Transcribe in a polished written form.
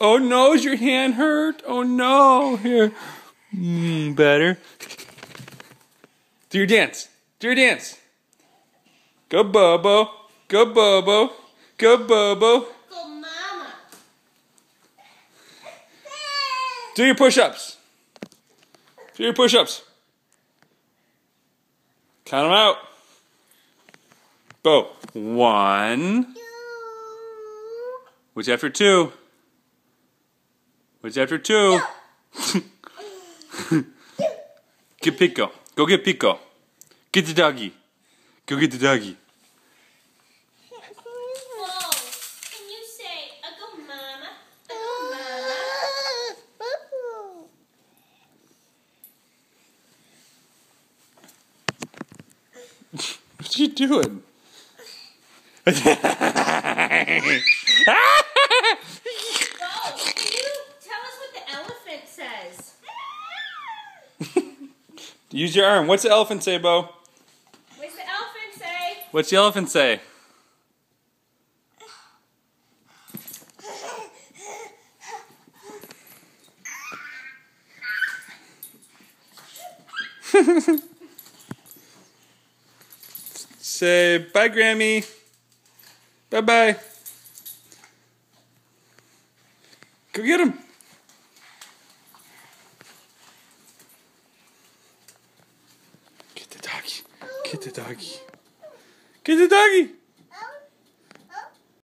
Oh no, is your hand hurt? Oh no. Here. Better. Do your dance. Do your dance. Go Bobo. Go Bobo. Go Bobo. Go Mama. Do your push-ups. Do your push-ups. Count them out. Bo. 1. What's after 2? What's after 2? Get Pico. Go get Pico. Get the doggy. Go get the doggy. Whoa. Can you say, go Mama? Go Mama. What you doing? Bo, can you tell us what the elephant says? Use your arm. What's the elephant say, Bo? What's the elephant say? What's the elephant say? Say bye, Grammy. Bye-bye. Go get him. Get the doggy. Get the doggy. Get the doggy.